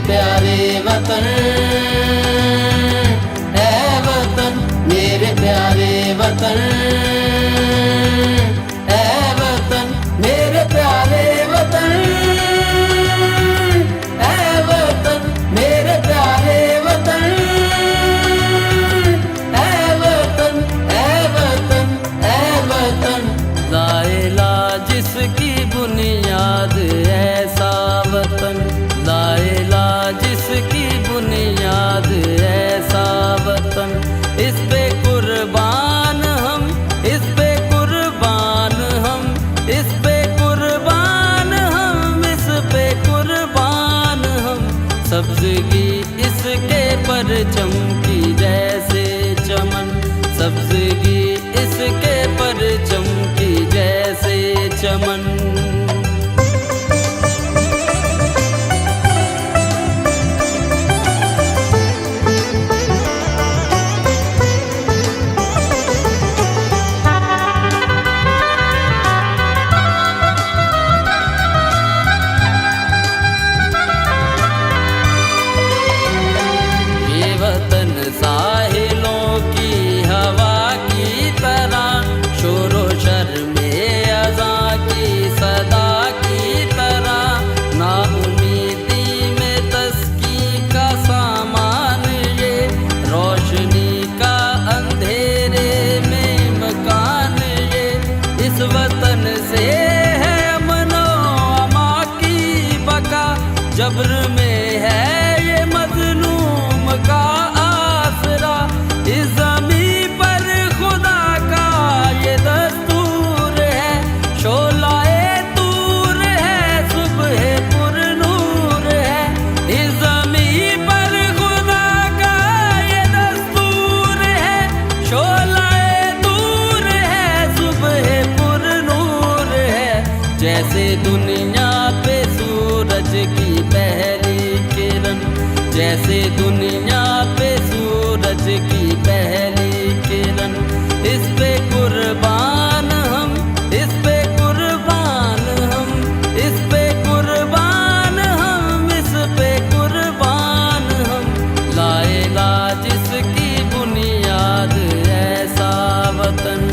प्यारे वतन, ऐ वतन मेरे प्यारे वतन, ऐ वतन मेरे प्यारे वतन, ऐ वतन मेरे प्यारे वतन, ऐ वतन ऐ वतन ऐ वतन। लाएला जिसकी बुनियाद ऐसा वतन, लाएला जिसकी बुनियाद ऐसा वतन, इस पे कुर्बान हम, इस पे कुर्बान हम, इस पे कुर्बान हम, इस पे कुर्बान हम। सब्ज़गी इसके परचम की जैसे चमन, सब्ज़गी इसके परचम की जैसे चमन। साहिलों की हवा की तरह, शोरो शर्मे अज़ा की सदा की तरह, नाउमीदी में तस्की का सामान ये, रोशनी का अंधेरे में मकान ये। इस वतन से है अमनो अमा की बका, जब्र में है ये मज़लूम का आसरा। इस ज़मीं पर खुदा का ये दस्तूर है, शोलाए तूर है, सुबह पुरनूर है। इस ज़मीं पर खुदा का ये दस्तूर है, शोलाए तूर है, सुबह पुरनूर है। जैसे दुनिया पे सूरज की पहली किरण, जैसे दुनिया पे सूरज की पहली किरण, इस पे कुर्बान हम, इस पे कुर्बान हम, इस पे कुर्बान हम, इस पे कुर्बान हम। लाएला जिसकी बुनियाद ऐसा वतन।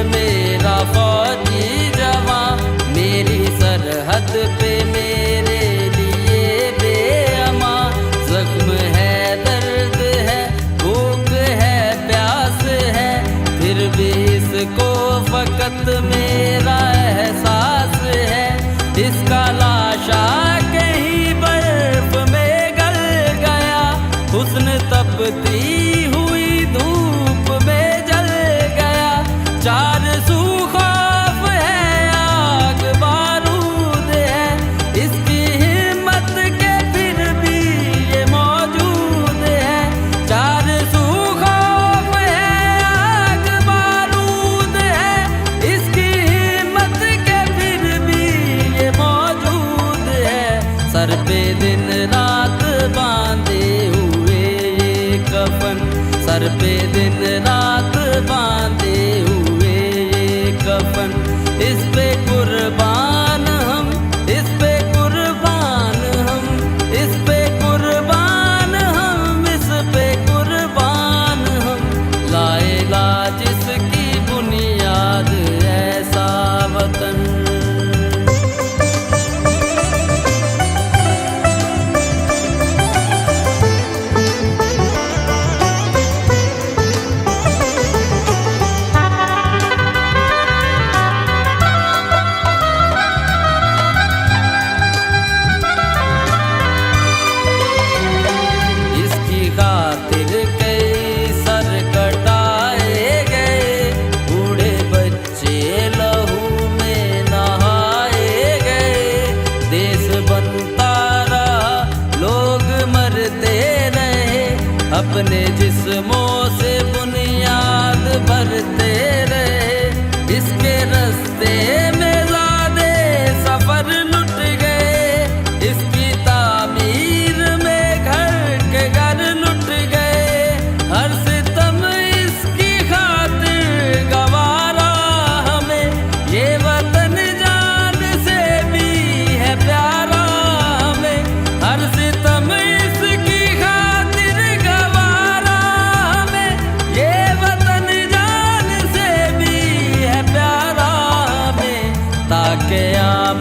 मेरा फौजी जवां, मेरी सरहद पे मेरे लिए बेअमा। जख्म है, दर्द है, भूख है, प्यास है, फिर भी इसको फकत मेरा एहसास है। इसका लाशा कहीं बर्फ में गल गया, हुस्न तपती हुई धूप में जल गया। चार सू खौफ है, आग बारूद है, इसकी हिम्मत के फिर भी ये मौजूद है। चार सू खौफ है, आग बारूद है, इसकी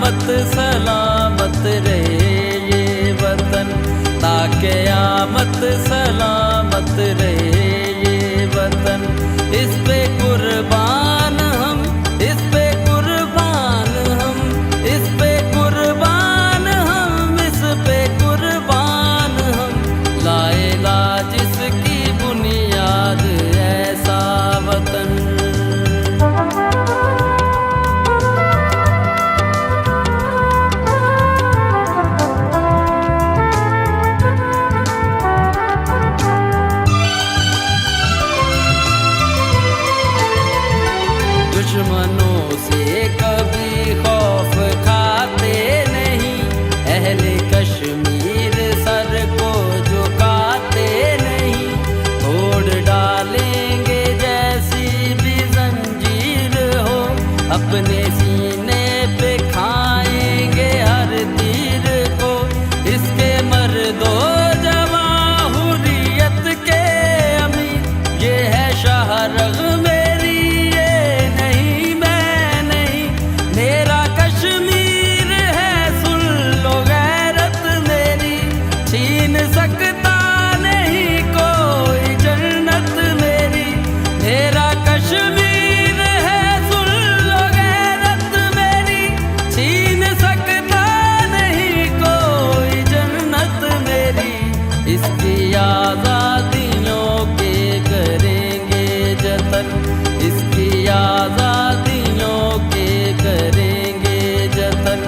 क़यामत सलामत रहे ये वतन, ता क़यामत सलामत रहे ये वतन। इस पे कुर्बान हम, इस पे कुर्बान हम, इस पे कुर्बान हम, इस पे कुर्बान हम। लाएला जिसकी बुनियाद ऐसा वतन। दुश्मनों से कभी खौफ खाते नहीं, अहले कश्मीर सर को झुकाते नहीं। तोड़ डालेंगे जैसी भी जंजीर हो, अपने सीने पे खाएंगे हर तीर को। इसके मर्दो जवां हुर्रियत के अमीर, ये है शाहरग मेरी, ये नहीं मैं नहीं। मेरा कश्मीर है, सुन लो गैरत मेरी, छीन सकता नहीं कोई जन्नत मेरी। मेरा कश्मीर है, सुन लो गैरत मेरी, छीन सकता नहीं कोई जन्नत मेरी। इसकी आज़ादियों के करेंगे जतन, इसकी आज़ादियों के करेंगे जतन।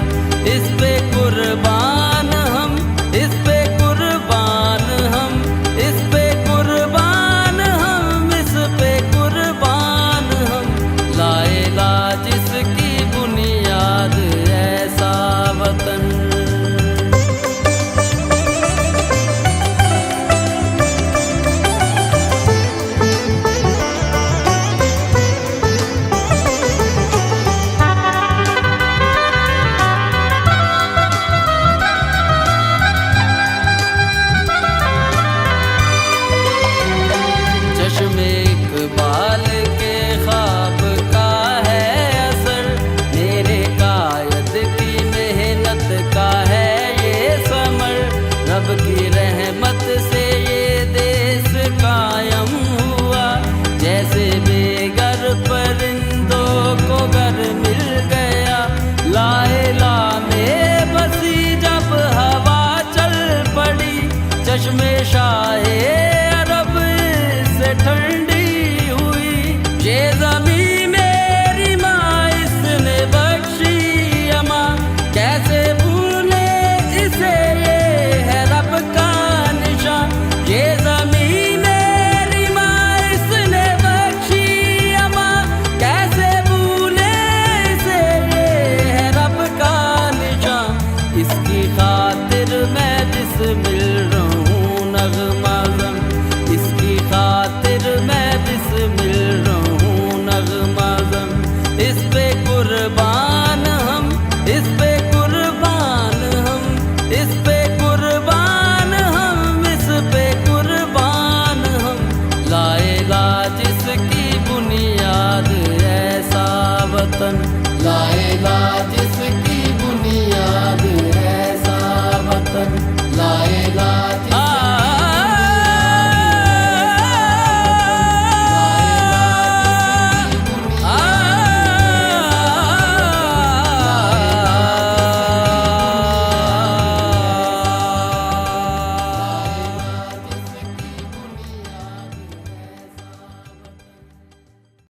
इस पे कुर्बान हम, इस पे कुर्बान हम, इस पे कुर्बान हम, इस पे कुर्बान हम। लाएला जिसकी बुनियाद ऐसा वतन। चश्मे इकबाल के ख्वाब का है असर, मेरे कायद की मेहनत का है ये समर। रब की रहमत से ये देश कायम हुआ, जैसे बेघर परिंदों को घर मिल गया। लाएला में बसी जब हवा चल पड़ी, चश्मे शाहे अरब से ठंडी हुई। ये ज़मीं मेरी माँ इसने बख्शी अमां, कैसे भूले इसे, ये है रब का निशान। ये ज़मीं मेरी माँ इसने बख्शी अमां, कैसे भूले इसे, ये है रब का निशान। इसकी खातिर मैं बिस्मिल रहूं नग़्माज़म, इसकी खातिर मैं बिस्मिल रहूं नग़्माज़म। इस पे कुर्बान हम, इस पे कुर्बान हम, इस पे कुर्बान हम, इस पे कुर्बान हम। लाएला जिसकी बुनियाद ऐसा वतन, लाएला